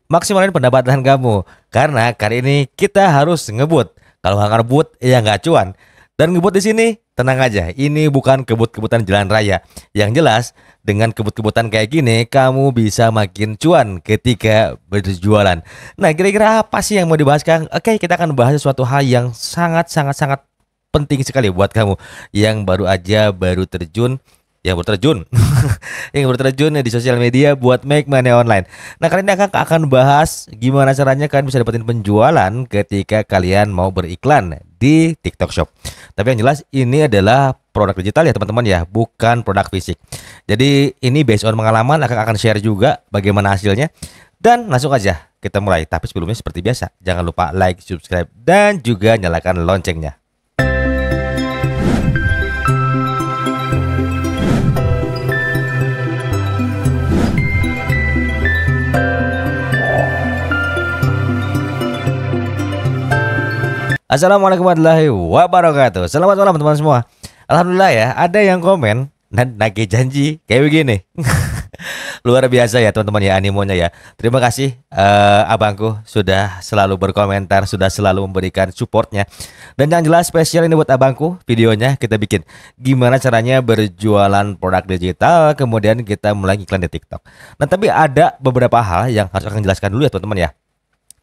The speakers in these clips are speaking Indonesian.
maksimalin pendapatan kamu. Karena kali ini kita harus ngebut. Kalau nggak ngebut, ya nggak cuan. Dan ngebut di sini, tenang aja. Ini bukan kebut-kebutan jalan raya. Yang jelas, dengan kebut-kebutan kayak gini, kamu bisa makin cuan ketika berjualan. Nah, kira-kira apa sih yang mau dibahas, Kang? Oke, kita akan bahas suatu hal yang sangat penting sekali buat kamu yang baru terjun, yang baru terjun yang baru terjun di sosial media buat make money online. Nah, kali ini akan bahas gimana caranya kalian bisa dapetin penjualan ketika kalian mau beriklan di TikTok Shop. Tapi yang jelas ini adalah produk digital ya teman-teman ya, bukan produk fisik. Jadi ini based on pengalaman, akan share juga bagaimana hasilnya. Dan langsung aja kita mulai. Tapi sebelumnya seperti biasa, jangan lupa like, subscribe, dan juga nyalakan loncengnya. Assalamualaikum warahmatullahi wabarakatuh. Selamat malam teman-teman semua. Alhamdulillah ya, ada yang komen dan nagih janji kayak begini. Luar biasa ya teman-teman ya animonya ya. Terima kasih abangku sudah selalu berkomentar, sudah selalu memberikan supportnya. Dan yang jelas spesial ini buat abangku, videonya kita bikin gimana caranya berjualan produk digital, kemudian kita mulai iklan di TikTok. Nah, tapi ada beberapa hal yang harus akan jelaskan dulu ya teman-teman ya.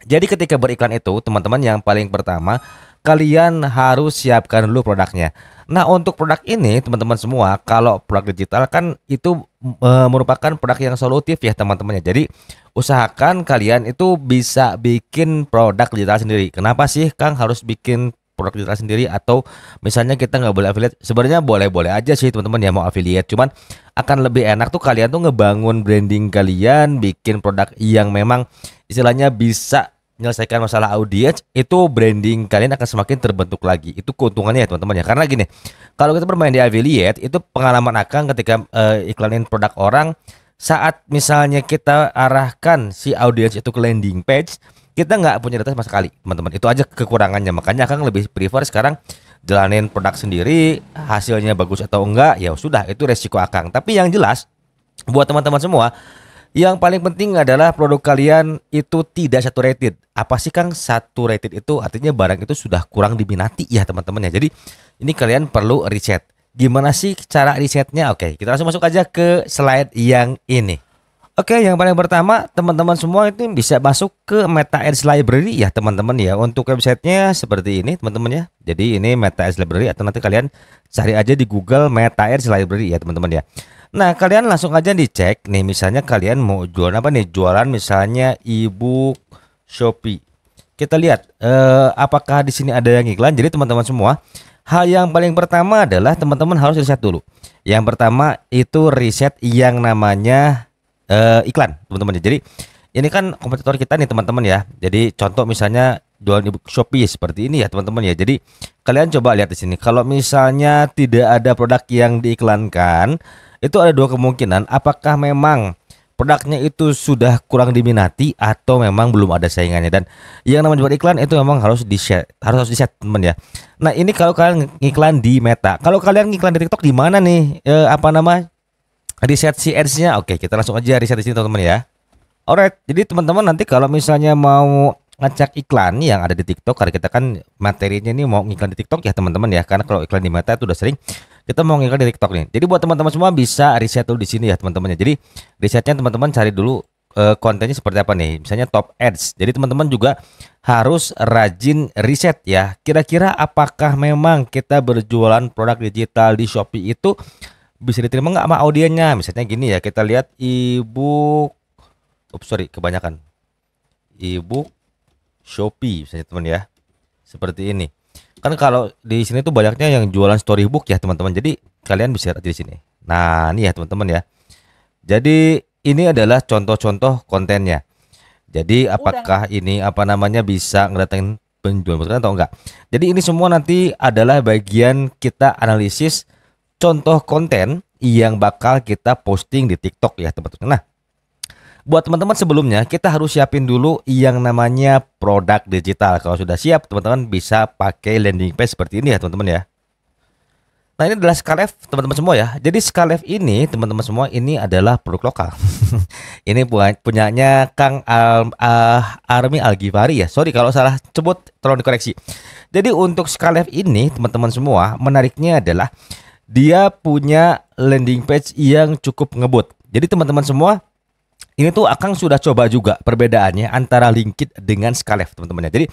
Jadi ketika beriklan itu teman-teman, yang paling pertama kalian harus siapkan dulu produknya. Nah, untuk produk ini teman-teman semua, kalau produk digital kan itu merupakan produk yang solutif ya teman-teman ya. Jadi usahakan kalian itu bisa bikin produk digital sendiri. Kenapa sih Kang harus bikin produk digital sendiri? Atau misalnya kita nggak boleh affiliate? Sebenarnya boleh-boleh aja sih teman-teman ya mau affiliate. Cuman akan lebih enak tuh kalian tuh ngebangun branding kalian, bikin produk yang memang istilahnya bisa menyelesaikan masalah audiens. Itu branding kalian akan semakin terbentuk lagi. Itu keuntungannya ya teman-teman ya. Karena gini, kalau kita bermain di affiliate, itu pengalaman akan ketika iklanin produk orang, saat misalnya kita arahkan si audiens itu ke landing page, kita nggak punya data sama sekali teman-teman. Itu aja kekurangannya. Makanya akan lebih prefer sekarang jalanin produk sendiri. Hasilnya bagus atau enggak, ya sudah, itu resiko Akang. Tapi yang jelas buat teman-teman semua, yang paling penting adalah produk kalian itu tidak saturated. Apa sih Kang saturated itu? Artinya barang itu sudah kurang diminati ya teman-teman ya. Jadi ini kalian perlu riset. Gimana sih cara risetnya? Oke, kita langsung masuk aja ke slide yang ini. Oke, yang paling pertama teman-teman semua itu bisa masuk ke Meta Ads Library ya teman-teman ya. Untuk websitenya seperti ini teman-teman ya. Jadi ini Meta Ads Library, atau nanti kalian cari aja di Google Meta Ads Library ya teman-teman ya. Nah, kalian langsung aja dicek nih, misalnya kalian mau jualan apa nih? Jualan misalnya ebook Shopee. Kita lihat apakah di sini ada yang iklan. Jadi teman-teman semua, hal yang paling pertama adalah teman-teman harus riset dulu. Yang pertama itu riset yang namanya iklan, teman-teman. Jadi ini kan kompetitor kita nih teman-teman ya. Jadi contoh misalnya jualan ebook Shopee seperti ini ya teman-teman ya. Jadi kalian coba lihat di sini. Kalau misalnya tidak ada produk yang diiklankan, itu ada dua kemungkinan. Apakah memang produknya itu sudah kurang diminati atau memang belum ada saingannya. Dan yang namanya buat iklan itu memang harus di-share, harus di-set teman ya. Nah, ini kalau kalian ngiklan di Meta. Kalau kalian ngiklan di TikTok di mana nih? Riset si ads-nya. Oke, kita langsung aja riset di sini teman-teman ya. Alright, jadi teman-teman nanti kalau misalnya mau ngecek iklan yang ada di TikTok, karena kita kan materinya ini mau ngiklan di TikTok ya teman-teman ya. Karena kalau iklan di Meta itu udah sering, kita mau ngiklan di TikTok nih. Jadi buat teman-teman semua bisa riset dulu di sini ya teman-teman ya. Jadi risetnya teman-teman cari dulu kontennya seperti apa nih. Misalnya top ads. Jadi teman-teman juga harus rajin riset ya. Kira-kira apakah memang kita berjualan produk digital di Shopee itu bisa diterima nggak sama audiennya? Misalnya gini ya, kita lihat ebook, kebanyakan ebook Shopee misalnya teman ya. Seperti ini. Kan kalau di sini tuh banyaknya yang jualan storybook ya teman-teman. Jadi kalian bisa lihat di sini. Nah, ini ya teman-teman ya. Jadi ini adalah contoh-contoh kontennya. Jadi apakah ini bisa ngedatengin penjualan atau enggak? Jadi ini semua nanti adalah bagian kita analisis contoh konten yang bakal kita posting di TikTok ya teman-teman. Nah, buat teman-teman sebelumnya kita harus siapin dulu yang namanya produk digital. Kalau sudah siap teman-teman bisa pakai landing page seperti ini ya teman-teman ya. Nah, ini adalah Skalef teman-teman semua ya. Jadi Skalef ini teman-teman semua ini adalah produk lokal. Ini punyanya Kang Army Algifari ya. Sorry kalau salah sebut, tolong dikoreksi. Jadi untuk Skalef ini teman-teman semua, menariknya adalah dia punya landing page yang cukup ngebut. Jadi teman-teman semua, ini tuh Akang sudah coba juga perbedaannya antara Linkit dengan Skalef teman-teman ya. Jadi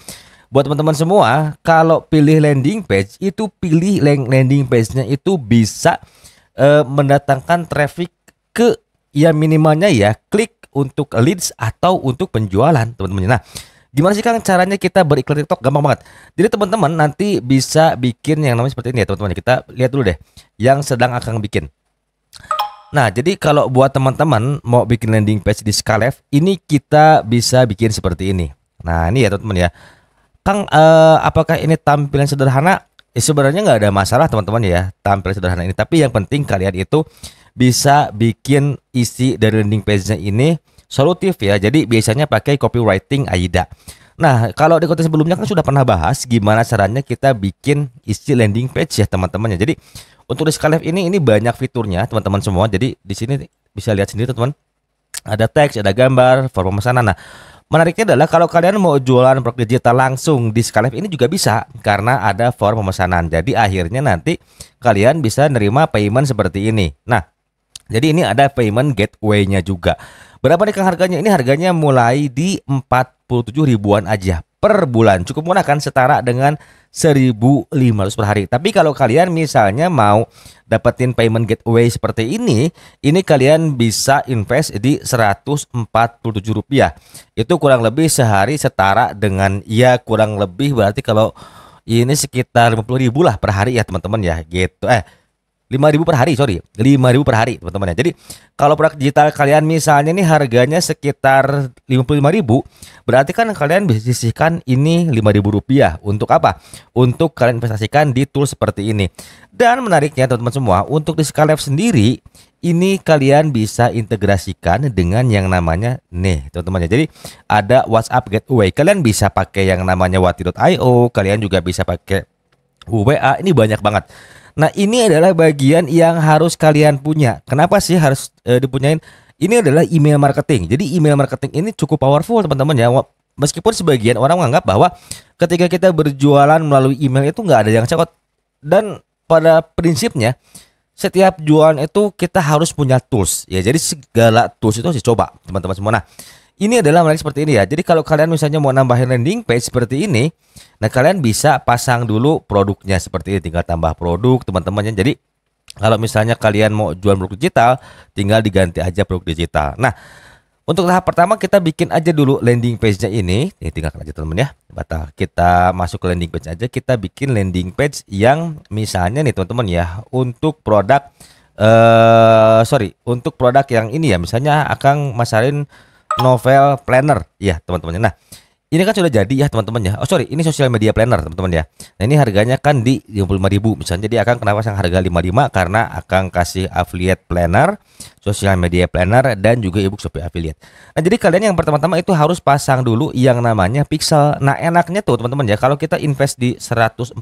buat teman-teman semua, kalau pilih landing page itu pilih landing page-nya itu bisa mendatangkan traffic ke ya minimalnya ya klik untuk leads atau untuk penjualan teman-teman. Nah, gimana sih Kang caranya kita beriklan TikTok? Gampang banget. Jadi teman-teman nanti bisa bikin yang namanya seperti ini ya teman-teman. Kita lihat dulu deh yang sedang Akang bikin. Nah, jadi kalau buat teman-teman mau bikin landing page di Skalef, ini kita bisa bikin seperti ini. Nah, ini ya teman-teman ya. Kang, apakah ini tampilan sederhana? Sebenarnya nggak ada masalah teman-teman ya tampilan sederhana ini. Tapi yang penting kalian itu bisa bikin isi dari landing page-nya ini solutif ya. Jadi biasanya pakai copywriting AIDA. Nah, kalau di konten sebelumnya kan sudah pernah bahas gimana caranya kita bikin isi landing page ya teman-teman ya. Jadi untuk di Skalef ini banyak fiturnya teman-teman semua. Jadi di sini bisa lihat sendiri teman-teman. Ada teks, ada gambar, form pemesanan. Nah, menariknya adalah kalau kalian mau jualan produk digital langsung di Skalef ini juga bisa karena ada form pemesanan. Jadi akhirnya nanti kalian bisa nerima payment seperti ini. Nah, jadi ini ada payment gateway-nya juga. Berapa nih Kang harganya? Ini harganya mulai di 47 ribuan aja per bulan. Cukup murah kan, setara dengan 1.500 per hari. Tapi kalau kalian misalnya mau dapetin payment gateway seperti ini kalian bisa invest di Rp147. Itu kurang lebih sehari setara dengan ya kurang lebih berarti kalau ini sekitar 50.000 lah per hari ya teman-teman ya gitu. 5.000 per hari, sorry, 5.000 per hari teman-teman ya. Jadi kalau produk digital kalian misalnya nih harganya sekitar 55.000, berarti kan kalian bisa sisihkan ini 5.000 rupiah untuk apa? Untuk kalian investasikan di tool seperti ini. Dan menariknya teman-teman semua, untuk di Skalef sendiri ini kalian bisa integrasikan dengan yang namanya nih teman-teman ya. Jadi ada WhatsApp Gateway, kalian bisa pakai yang namanya wati.io, kalian juga bisa pakai WA, ini banyak banget. Nah, ini adalah bagian yang harus kalian punya. Kenapa sih harus dipunyain? Ini adalah email marketing. Jadi email marketing ini cukup powerful teman-teman ya. Meskipun sebagian orang menganggap bahwa ketika kita berjualan melalui email itu nggak ada yang cekot. Dan pada prinsipnya setiap jualan itu kita harus punya tools ya. Jadi segala tools itu harus dicoba teman-teman semua. Nah, ini adalah menarik seperti ini ya. Jadi kalau kalian misalnya mau nambahin landing page seperti ini, nah kalian bisa pasang dulu produknya seperti ini, tinggal tambah produk teman-temannya. Jadi kalau misalnya kalian mau jual produk digital, tinggal diganti aja produk digital. Nah, untuk tahap pertama kita bikin aja dulu landing page-nya ini. Tinggalkan aja teman-teman ya. Batal. Kita masuk ke landing page aja. Kita bikin landing page yang misalnya nih teman-teman ya, untuk produk untuk produk yang ini ya, misalnya Akang masarin novel planner ya teman-teman. Nah, ini kan sudah jadi ya teman-teman ya. Oh sorry, ini sosial media planner teman-teman ya. Nah, ini harganya kan di 55.000 misalnya. Jadi Akang kenapa sang harga 55? Karena Akang kasih affiliate planner, sosial media planner, dan juga ebook Shopee affiliate. Nah, jadi kalian yang pertama-tama itu harus pasang dulu yang namanya pixel. Nah, enaknya tuh teman-teman ya, kalau kita invest di 147.000,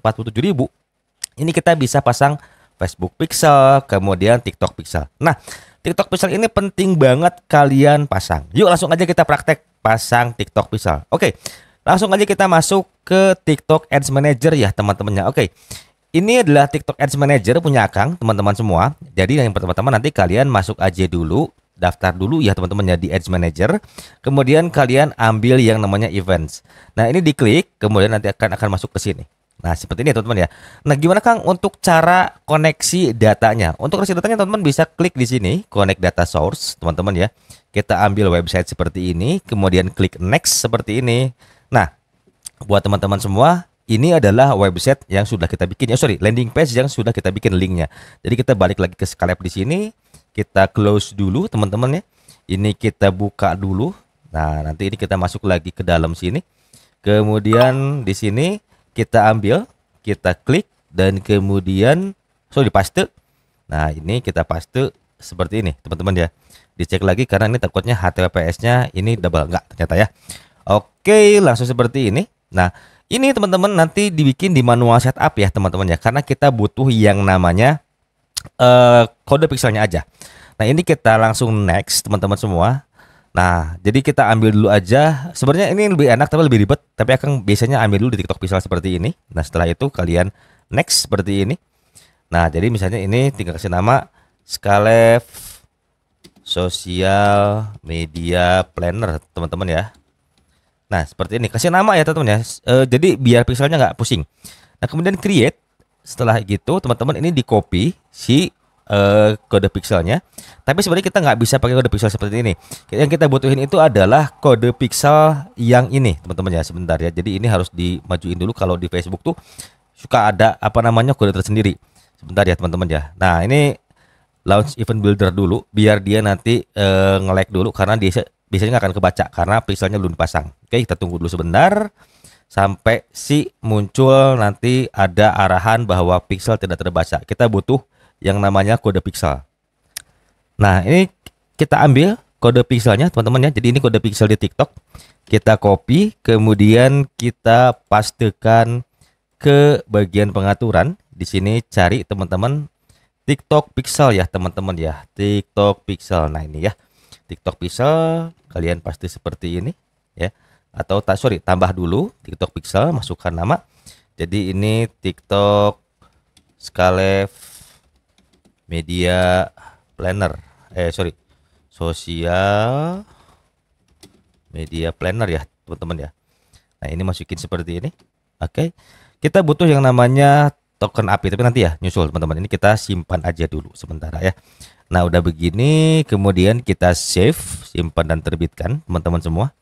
ini kita bisa pasang Facebook pixel, kemudian TikTok pixel. Nah, TikTok pixel ini penting banget kalian pasang. Yuk langsung aja kita praktek pasang TikTok pixel. Oke, langsung aja kita masuk ke TikTok Ads Manager ya teman-temannya. Oke, ini adalah TikTok Ads Manager punya Akang teman-teman semua. Jadi yang pertama-tama nanti kalian masuk aja dulu, daftar dulu ya teman-teman ya di Ads Manager. Kemudian kalian ambil yang namanya Events. Nah, ini diklik, kemudian nanti akan masuk ke sini. Nah, seperti ini teman-teman ya. Nah, gimana Kang untuk cara koneksi datanya? Untuk koneksi datanya teman-teman bisa klik di sini, connect data source, teman-teman ya. Kita ambil website seperti ini, kemudian klik next seperti ini. Nah, buat teman-teman semua, ini adalah website yang sudah kita bikin ya. Sorry, landing page yang sudah kita bikin linknya. Jadi kita balik lagi ke Skalef di sini, kita close dulu teman-teman ya. Ini kita buka dulu. Nah, nanti ini kita masuk lagi ke dalam sini. Kemudian di sini kita ambil, kita klik, dan kemudian dipaste. Nah, ini kita paste seperti ini teman-teman ya. Dicek lagi karena ini takutnya HTTPS-nya ini double, enggak ternyata ya. Oke, langsung seperti ini. Nah, Ini teman-teman nanti dibikin di manual setup ya teman-teman ya, karena kita butuh yang namanya kode pixelnya aja. Nah ini kita langsung next teman-teman semua. Nah jadi kita ambil dulu aja. Sebenarnya ini lebih enak tapi lebih ribet. Tapi akan biasanya ambil dulu di TikTok pixel seperti ini. Nah setelah itu kalian next seperti ini. Nah jadi misalnya ini tinggal kasih nama Scalef Social Media Planner teman-teman ya. Nah seperti ini, kasih nama ya teman-teman ya. Jadi biar pixelnya nggak pusing. Nah kemudian create. Setelah gitu teman-teman ini di copy si kode pixelnya. Tapi sebenarnya kita nggak bisa pakai kode pixel seperti ini. Yang kita butuhin itu adalah kode pixel yang ini teman-teman ya. Sebentar ya. Jadi ini harus dimajuin dulu. Kalau di Facebook tuh suka ada apa namanya kode tersendiri. Sebentar ya teman-teman ya. Nah ini launch event builder dulu biar dia nanti nge-lag dulu karena dia biasanya nggak akan kebaca karena pixelnya belum dipasang. Oke, kita tunggu dulu sebentar sampai si muncul nanti ada arahan bahwa pixel tidak terbaca. Kita butuh yang namanya kode pixel. Nah, ini kita ambil kode pixelnya teman-teman ya. Jadi ini kode pixel di TikTok. Kita copy, kemudian kita pastekan ke bagian pengaturan. Di sini cari teman-teman TikTok pixel ya teman-teman ya. TikTok pixel. Nah, ini ya. TikTok pixel kalian pasti seperti ini ya, atau tambah dulu TikTok pixel, masukkan nama. Jadi ini TikTok Scalef Media Planner, Social Media Planner ya teman-teman ya. Nah ini masukin seperti ini. Oke, kita butuh yang namanya token API, tapi nanti ya nyusul teman-teman. Ini kita simpan aja dulu sementara ya. Nah udah begini, kemudian kita save, simpan dan terbitkan teman-teman semua.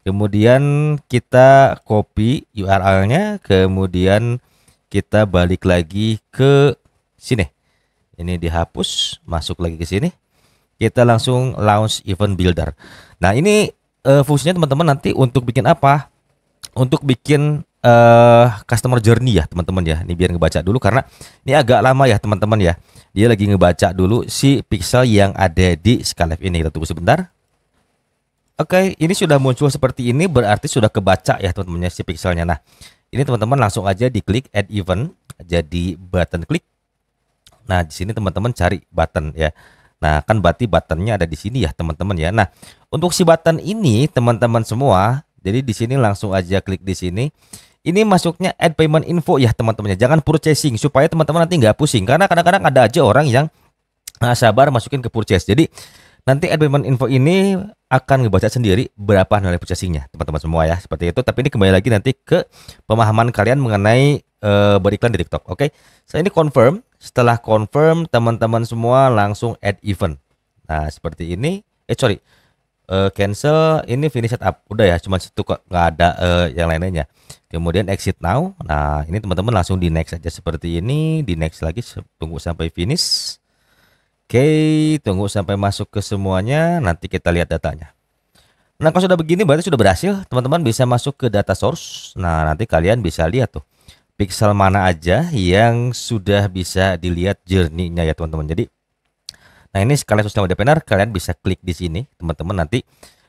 Kemudian kita copy URL-nya, kemudian kita balik lagi ke sini. Ini dihapus, masuk lagi ke sini. Kita langsung launch event builder. Nah ini fungsinya teman-teman nanti untuk bikin apa? Untuk bikin customer journey ya teman-teman ya. Ini biar ngebaca dulu karena ini agak lama ya teman-teman ya. Dia lagi ngebaca dulu si pixel yang ada di Scalef ini. Kita tunggu sebentar. Oke, ini sudah muncul seperti ini, berarti sudah kebaca ya teman-teman si pixelnya. Nah, ini teman-teman langsung aja diklik add event, jadi button klik. Nah, di sini teman-teman cari button ya. Nah, kan berarti buttonnya ada di sini ya teman-teman ya. Nah, untuk si button ini teman-teman semua, jadi di sini langsung aja klik di sini. Ini masuknya add payment info ya teman-teman ya. Jangan purchasing supaya teman-teman nanti nggak pusing. Karena kadang-kadang ada aja orang yang sabar masukin ke purchase. Jadi nanti add payment info ini akan ngebaca sendiri berapa nilai purchasingnya teman-teman semua ya. Seperti itu. Tapi ini kembali lagi nanti ke pemahaman kalian mengenai beriklan di TikTok. Oke. Saya ini confirm. Setelah confirm teman-teman semua langsung add event. Nah seperti ini. Cancel, ini finish setup. Udah ya, cuma situ kok, nggak ada yang lain-lainnya. Kemudian exit now. Nah ini teman-teman langsung di next aja seperti ini. Di next lagi, tunggu sampai finish. Oke, tunggu sampai masuk ke semuanya. Nanti kita lihat datanya. Nah kalau sudah begini berarti sudah berhasil. Teman-teman bisa masuk ke data source. Nah nanti kalian bisa lihat tuh pixel mana aja yang sudah bisa dilihat journey-nya ya teman-teman. Nah ini sekalian Social Media Planner, kalian bisa klik di sini teman-teman nanti.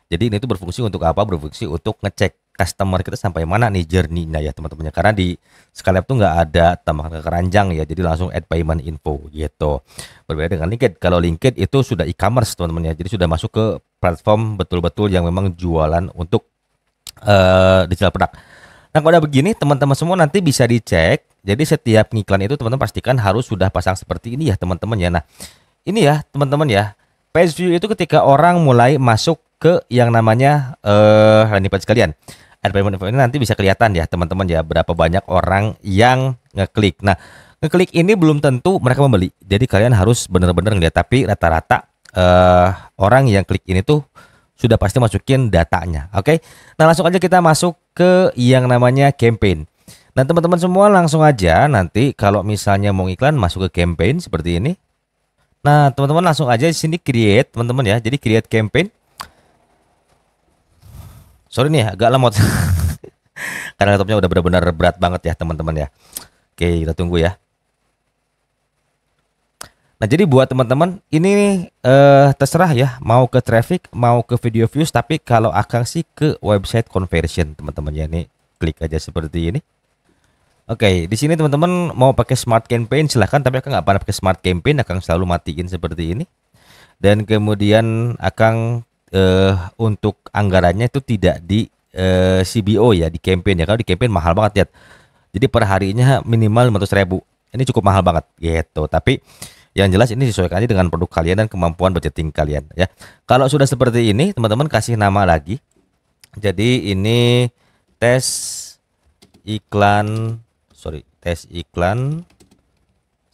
Jadi ini tuh berfungsi untuk apa? Berfungsi untuk ngecek customer kita sampai mana nih journey-nya ya teman-teman. Karena di Scalef tuh nggak ada tambahkan keranjang ya. Jadi langsung add payment info gitu. Berbeda dengan LinkedIn. Kalau LinkedIn itu sudah e-commerce teman-teman ya. Jadi sudah masuk ke platform betul-betul yang memang jualan untuk digital produk. Nah kalau udah begini teman-teman semua nanti bisa dicek. Jadi setiap iklan itu teman-teman pastikan harus sudah pasang seperti ini ya teman-teman ya. Nah ini ya teman-teman ya, page view itu ketika orang mulai masuk ke yang namanya landing page kalian. Ad payment info ini nanti bisa kelihatan ya teman-teman ya, berapa banyak orang yang ngeklik. Nah ngeklik ini belum tentu mereka membeli, jadi kalian harus benar-benar ngeliat. Tapi rata-rata orang yang klik ini tuh sudah pasti masukin datanya. Oke, nah langsung aja kita masuk ke yang namanya campaign. Nah teman-teman semua langsung aja nanti kalau misalnya mau iklan masuk ke campaign seperti ini. Nah teman-teman langsung aja di sini create teman-teman ya. Jadi create campaign. Sorry nih agak lemot karena laptopnya udah benar-benar berat banget ya teman-teman ya. Oke kita tunggu ya. Nah jadi buat teman-teman ini terserah ya, mau ke traffic mau ke video views. Tapi kalau akan sih ke website conversion teman-teman ya. Ini diklik aja seperti ini. Oke, di sini teman-teman mau pakai Smart Campaign silahkan, tapi Akang nggak pernah pakai Smart Campaign, Akang selalu matiin seperti ini. Dan kemudian Akang untuk anggarannya itu tidak di CBO ya, di campaign ya. Kalau di campaign mahal banget ya. Jadi per harinya minimal 500.000. Ini cukup mahal banget gitu. Tapi yang jelas ini disesuaikan aja dengan produk kalian dan kemampuan budgeting kalian ya. Kalau sudah seperti ini, teman-teman kasih nama lagi. Jadi ini tes iklan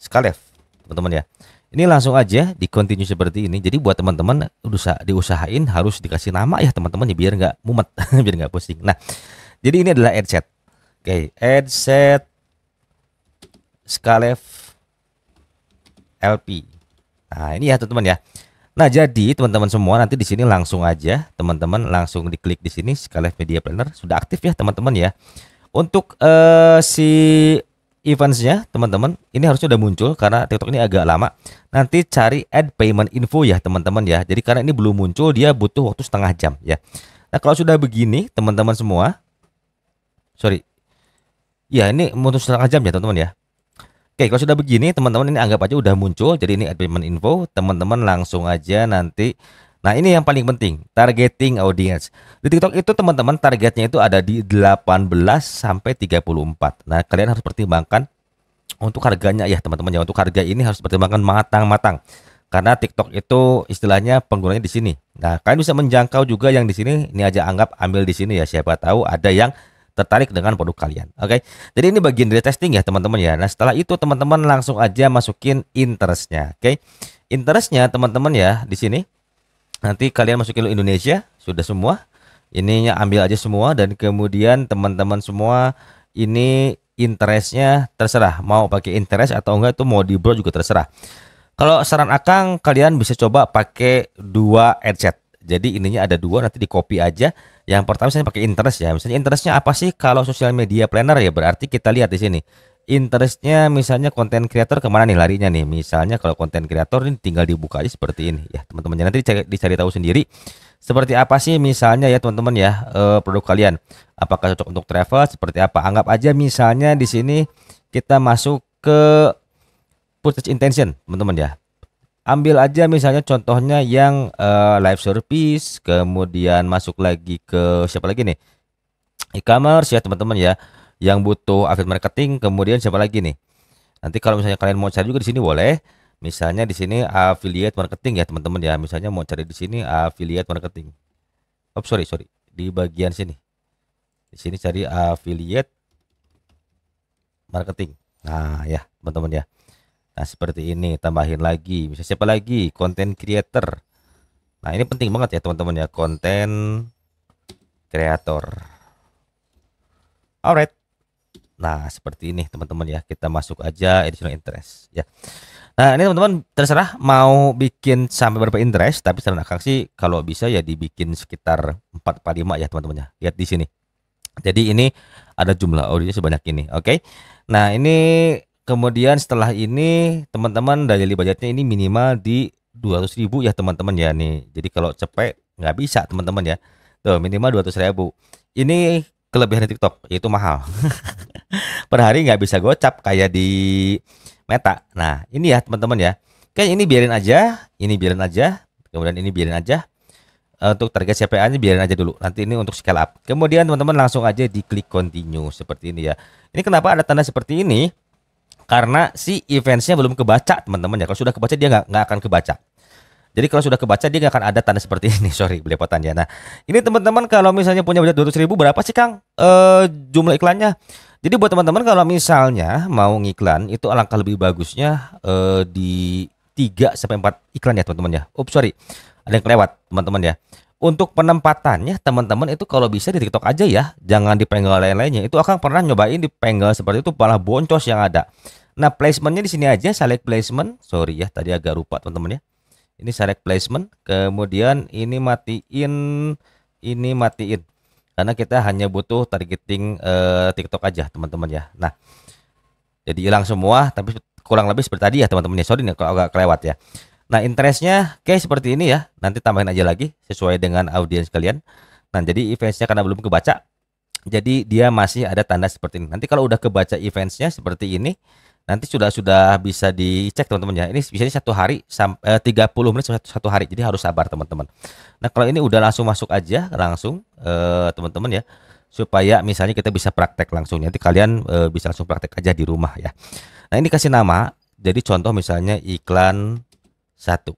Skalef, teman-teman ya. Ini langsung aja di continue seperti ini. Jadi buat teman-teman diusahain harus dikasih nama ya teman-teman ya, biar nggak mumet, biar nggak pusing. Nah, jadi ini adalah ad set. Oke, ad set Skalef LP. Nah, ini ya teman-teman ya. Nah, jadi teman-teman semua nanti di sini langsung aja teman-teman langsung diklik di sini Skalef Media Planner sudah aktif ya teman-teman ya. Untuk si eventsnya teman-teman ini harusnya udah muncul karena TikTok ini agak lama. Nanti cari add payment info ya teman-teman ya. Jadi karena ini belum muncul dia butuh waktu setengah jam ya. Nah, kalau sudah begini teman-teman semua, ya ini butuh setengah jam ya teman-teman ya. Oke, kalau sudah begini teman-teman ini anggap aja udah muncul. Jadi ini add payment info, teman-teman langsung aja nanti. Nah, ini yang paling penting, targeting audience. Di TikTok itu teman-teman targetnya itu ada di 18 sampai 34. Nah, kalian harus pertimbangkan untuk harganya ya teman-teman ya. Untuk harga ini harus pertimbangkan matang-matang. Karena TikTok itu istilahnya penggunanya di sini. Nah, kalian bisa menjangkau juga yang di sini. Ini aja anggap ambil di sini ya. Siapa tahu ada yang tertarik dengan produk kalian. Oke. Jadi ini bagian dari testing ya teman-teman ya. Nah, setelah itu teman-teman langsung aja masukin interestnya. Oke. Interestnya teman-teman ya di sini. Nanti kalian masukin dulu Indonesia, sudah semua. Ininya ambil aja semua dan kemudian teman-teman semua ini interestnya terserah mau pakai interest atau enggak, itu mau di bro juga terserah. Kalau saran Akang kalian bisa coba pakai 2 adset. Jadi ininya ada 2, nanti di copy aja. Yang pertama saya pakai interest ya. Misalnya interestnya apa sih kalau social media planner ya, berarti kita lihat di sini. Interestnya misalnya konten creator kemana nih larinya nih. Misalnya kalau konten creator ini tinggal dibuka aja seperti ini ya teman-teman. Nanti dicari tahu sendiri seperti apa sih misalnya ya teman-teman ya produk kalian. Apakah cocok untuk travel seperti apa? Anggap aja misalnya di sini kita masuk ke purchase intention teman-teman ya. Ambil aja misalnya contohnya yang live service, kemudian masuk lagi ke siapa lagi nih? E-commerce ya teman-teman ya. Yang butuh affiliate marketing, kemudian siapa lagi nih? Nanti kalau misalnya kalian mau cari juga di sini boleh. Misalnya di sini affiliate marketing ya teman-teman ya. Misalnya mau cari di sini affiliate marketing. Oh sorry di bagian sini. Di sini cari affiliate marketing. Nah ya teman-teman ya. Nah seperti ini, tambahin lagi. Bisa siapa lagi? Content creator. Nah ini penting banget ya teman-teman ya, content creator. Alright. Nah seperti ini teman-teman ya, kita masuk aja additional interest ya. Nah ini teman-teman terserah mau bikin sampai berapa interest, tapi saran Akang sih kalau bisa ya dibikin sekitar 4-5 ya teman-teman ya. Lihat di sini. Jadi ini ada jumlah audionya sebanyak ini. Oke. Nah ini kemudian setelah ini teman-teman daily budgetnya ini minimal di 200.000 ya teman-teman ya nih. Jadi kalau cepet nggak bisa teman-teman ya. Tuh minimal 200.000. Ini kelebihan TikTok yaitu mahal. Per hari nggak bisa gocap kayak di Meta. Nah ini ya teman-teman ya. Oke ini biarin aja, kemudian ini biarin aja. Untuk target CPA nya biarin aja dulu. Nanti ini untuk scale up. Kemudian teman-teman langsung aja diklik continue seperti ini ya. Ini kenapa ada tanda seperti ini? Karena si eventsnya belum kebaca teman-teman ya. Kalau sudah kebaca dia nggak akan kebaca. Jadi kalau sudah kebaca dia nggak akan ada tanda seperti ini. Sorry belepotan ya. Nah ini teman-teman kalau misalnya punya budget 200.000 berapa sih Kang jumlah iklannya? Jadi buat teman-teman kalau misalnya mau ngiklan itu alangkah lebih bagusnya di 3-4 iklan ya teman-teman ya. Sorry ada yang kelewat teman-teman ya. Untuk penempatannya teman-teman itu kalau bisa di TikTok aja ya, jangan di Penggel lain-lainnya. Itu Akang pernah nyobain di Penggel seperti itu malah boncos yang ada. Nah placementnya di sini aja, select placement. Sorry ya tadi agak lupa teman-teman ya. Ini select placement, kemudian ini matiin, karena kita hanya butuh targeting TikTok aja teman-teman ya. Nah jadi hilang semua, tapi kurang lebih seperti tadi ya teman-teman ya. Sorry nih kalau agak kelewat ya. Nah interestnya kayak seperti ini ya, nanti tambahin aja lagi sesuai dengan audiens kalian. Nah jadi eventsnya karena belum kebaca, Jadi dia masih ada tanda seperti ini. Nanti kalau udah kebaca eventsnya seperti ini, nanti sudah bisa dicek teman-teman ya. Ini biasanya 1 hari sampai 30 menit satu hari. Jadi harus sabar teman-teman. Nah kalau ini udah langsung masuk aja langsung teman-teman ya, supaya misalnya kita bisa praktek langsung. Nanti kalian bisa langsung praktek aja di rumah ya. Nah ini kasih nama. Jadi contoh misalnya iklan 1.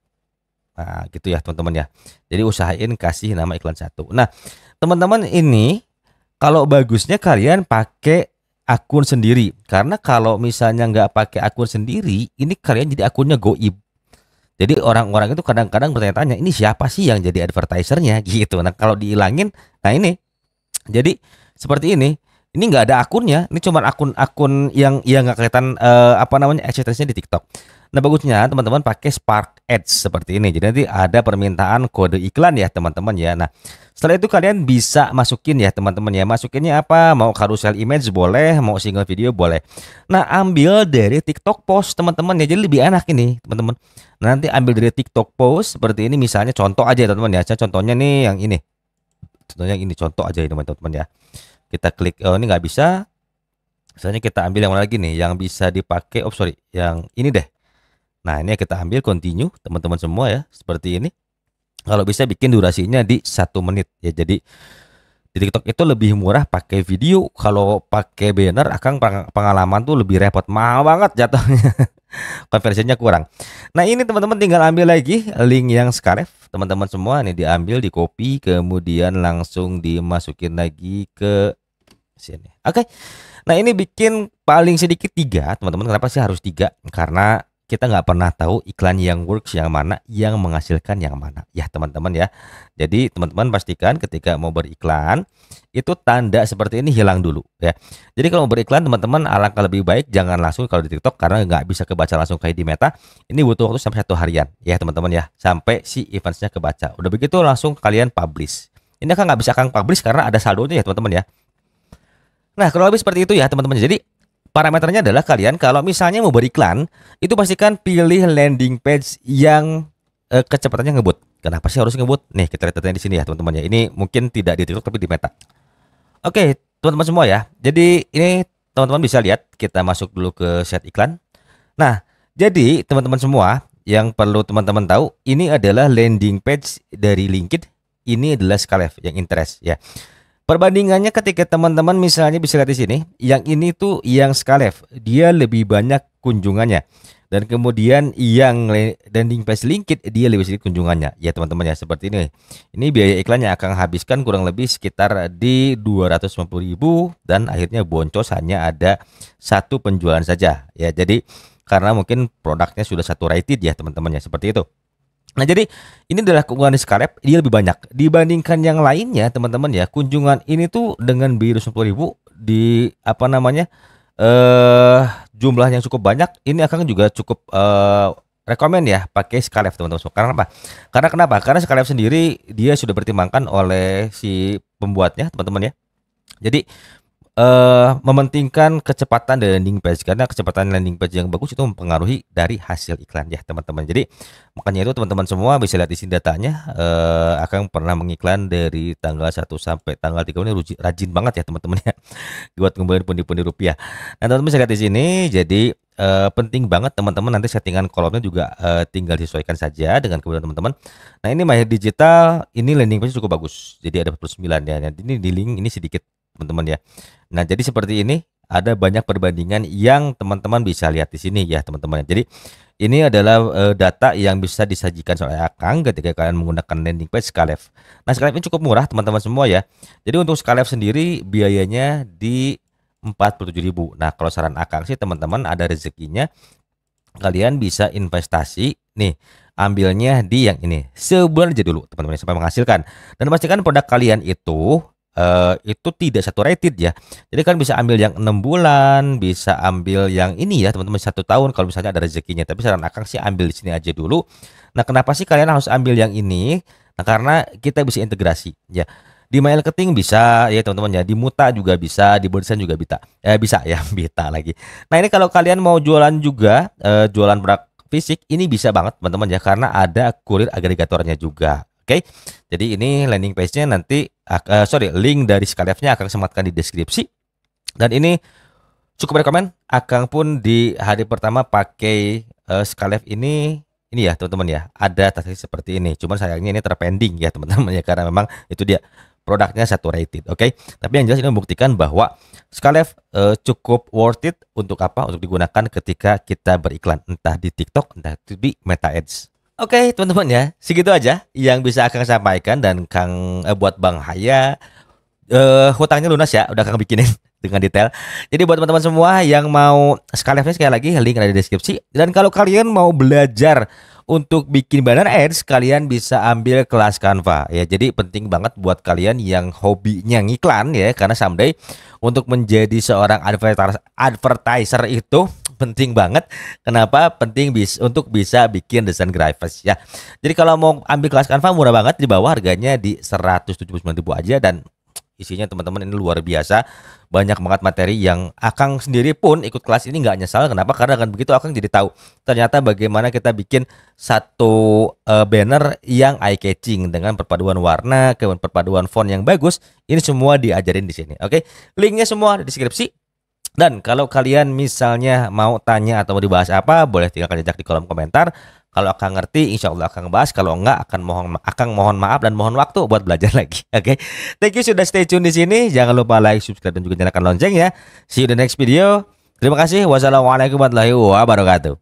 Nah gitu ya teman-teman ya. Jadi usahain kasih nama iklan 1. Nah teman-teman ini kalau bagusnya kalian pakai akun sendiri, karena kalau misalnya nggak pakai akun sendiri, ini kalian jadi akunnya goib. Jadi orang-orang itu kadang-kadang bertanya-tanya, ini siapa sih yang jadi advertisernya gitu. Nah kalau dihilangin, nah ini jadi seperti ini. Ini nggak ada akunnya, ini cuma akun-akun yang nggak kelihatan apa namanya eksistensinya di TikTok. Nah bagusnya teman-teman pakai Spark Ads seperti ini. Jadi nanti ada permintaan kode iklan ya teman-teman ya. Nah setelah itu kalian bisa masukin ya teman-teman ya. Masukinnya apa? Mau carousel image boleh, mau single video boleh. Nah ambil dari TikTok post teman-teman ya. Jadi lebih enak ini teman-teman. Nanti ambil dari TikTok post seperti ini, misalnya contoh aja ya teman-teman ya. Contohnya nih yang ini. Contohnya ini contoh aja ya teman-teman ya. Kita klik, oh ini nggak bisa. Misalnya kita ambil yang mana lagi nih yang bisa dipakai. Oh sorry, yang ini deh. Nah ini kita ambil continue teman-teman semua ya, seperti ini. Kalau bisa bikin durasinya di 1 menit ya. Jadi di TikTok itu lebih murah pakai video. Kalau pakai banner akan pengalaman tuh lebih repot, mahal banget jatuhnya. Konversinya kurang. Nah ini teman-teman tinggal ambil lagi link yang Scaref teman-teman semua, nih diambil, di copy, kemudian langsung dimasukin lagi ke sini. Oke. Nah ini bikin paling sedikit 3 teman-teman. Kenapa sih harus 3? Karena kita nggak pernah tahu iklan yang works yang mana, yang menghasilkan yang mana ya teman-teman ya. Jadi teman-teman pastikan ketika mau beriklan itu tanda seperti ini hilang dulu ya. Jadi kalau mau beriklan teman-teman alangkah lebih baik jangan langsung kalau di TikTok, karena nggak bisa kebaca langsung kayak di Meta. Ini butuh waktu sampai 1 harian ya teman-teman ya, sampai si eventsnya kebaca. Udah begitu langsung kalian publish. Ini kan nggak bisa kalian publish karena ada saldonya ya teman-teman ya. Nah kalau lebih seperti itu ya teman-teman. Jadi parameternya adalah kalian kalau misalnya mau beriklan itu pastikan pilih landing page yang kecepatannya ngebut. Kenapa sih harus ngebut? Nih kita lihat di sini ya teman-teman ya. Ini mungkin tidak di TikTok tapi di Meta. Oke teman-teman semua ya. Jadi ini teman-teman bisa lihat, kita masuk dulu ke set iklan. Nah jadi teman-teman semua yang perlu teman-teman tahu, ini adalah landing page dari LinkedIn. Ini adalah Scaref yang interest ya. Perbandingannya ketika teman-teman misalnya bisa lihat di sini, yang ini tuh yang Scaref, dia lebih banyak kunjungannya. Dan kemudian yang landing page LinkedIn dia lebih sedikit kunjungannya. Ya teman-teman ya, seperti ini. Ini biaya iklannya akan habiskan kurang lebih sekitar di 250.000 dan akhirnya boncos hanya ada 1 penjualan saja. Ya, jadi karena mungkin produknya sudah saturated ya teman-teman ya, seperti itu. Nah jadi ini adalah keunggulan di Scaref, dia lebih banyak dibandingkan yang lainnya teman-teman ya. Kunjungan ini tuh dengan biaya 10.000 di apa namanya jumlah yang cukup banyak, ini akan juga cukup rekomend ya pakai Scaref teman-teman. Karena apa? Karena kenapa? Karena Scaref sendiri dia sudah dipertimbangkan oleh si pembuatnya teman-teman ya. Jadi mementingkan kecepatan landing page, karena kecepatan landing page yang bagus itu mempengaruhi dari hasil iklan ya teman-teman. Jadi makanya itu teman-teman semua bisa lihat di sini datanya. Akan pernah mengiklan dari tanggal 1 sampai tanggal 3 ini rajin banget ya teman-teman ya buat ngumpulin pundi-pundi rupiah. Nah teman-teman bisa lihat di sini. Jadi penting banget teman-teman, nanti settingan kolomnya juga tinggal disesuaikan saja dengan kebutuhan teman-teman. Nah ini Mahir Digital, ini landing page cukup bagus. Jadi ada 49 ya. Nanti ini di link ini sedikit teman-teman ya. Nah, jadi seperti ini ada banyak perbandingan yang teman-teman bisa lihat di sini ya, teman-teman. Jadi ini adalah data yang bisa disajikan oleh Akang ketika kalian menggunakan landing page Scaref. Nah, Scaref ini cukup murah, teman-teman semua ya. Jadi untuk Scaref sendiri biayanya di 47.000. Nah, kalau saran Akang sih teman-teman ada rezekinya kalian bisa investasi nih, ambilnya di yang ini sebulan aja dulu teman-teman sampai menghasilkan, dan pastikan produk kalian itu tidak saturated ya. Jadi kan bisa ambil yang 6 bulan, bisa ambil yang ini ya teman-teman 1 tahun kalau misalnya ada rezekinya. Tapi saran Akang sih ambil di sini aja dulu. Nah kenapa sih kalian harus ambil yang ini? Nah karena kita bisa integrasi ya. Di marketing bisa ya teman-teman ya, di Muta juga bisa, di Bodisan juga bisa. Bisa ya, Bita lagi. Nah ini kalau kalian mau jualan juga, jualan produk fisik, ini bisa banget teman-teman ya, karena ada kurir agregatornya juga. Oke. Jadi ini landing page-nya nanti link dari Skylive-nya akan sematkan di deskripsi. Dan ini cukup rekomen. Akang pun di hari pertama pakai Skylive ini ya teman-teman ya, ada tasnya seperti ini. Cuman sayangnya ini terpending ya teman-teman ya, karena memang itu dia produknya saturated. Oke. Tapi yang jelas ini membuktikan bahwa Skylive cukup worth it untuk apa? Untuk digunakan ketika kita beriklan, entah di TikTok, entah di Meta Ads. Oke, teman-teman ya, segitu aja yang bisa Akang sampaikan. Dan Kang buat Bang Haya hutangnya lunas ya, udah Kang bikinin dengan detail. Jadi buat teman-teman semua yang mau Skylive-nya, sekali lagi link ada di deskripsi. Dan kalau kalian mau belajar untuk bikin banner ads, kalian bisa ambil kelas Canva ya. Jadi penting banget buat kalian yang hobinya ngiklan ya, karena someday untuk menjadi seorang advertiser itu penting banget. Kenapa penting? Untuk bisa bikin desain grafis ya. Jadi kalau mau ambil kelas Canva murah banget, di bawah harganya di 179.000 aja. Dan isinya teman-teman ini luar biasa, banyak banget materi yang Akang sendiri pun ikut kelas ini nggak nyesal. Kenapa? Karena dengan begitu Akang jadi tahu ternyata bagaimana kita bikin satu banner yang eye catching dengan perpaduan warna, kemudian perpaduan font yang bagus. Ini semua diajarin di sini. Oke, linknya semua ada di deskripsi. Dan kalau kalian misalnya mau tanya atau mau dibahas apa, boleh tinggalkan jejak di kolom komentar. Kalau Akang ngerti, insya Allah Akang bahas. Kalau enggak, Akang mohon maaf dan mohon waktu buat belajar lagi. Oke, thank you sudah stay tune di sini. Jangan lupa like, subscribe, dan juga nyalakan lonceng ya. See you in the next video. Terima kasih. Wassalamualaikum warahmatullahi wabarakatuh.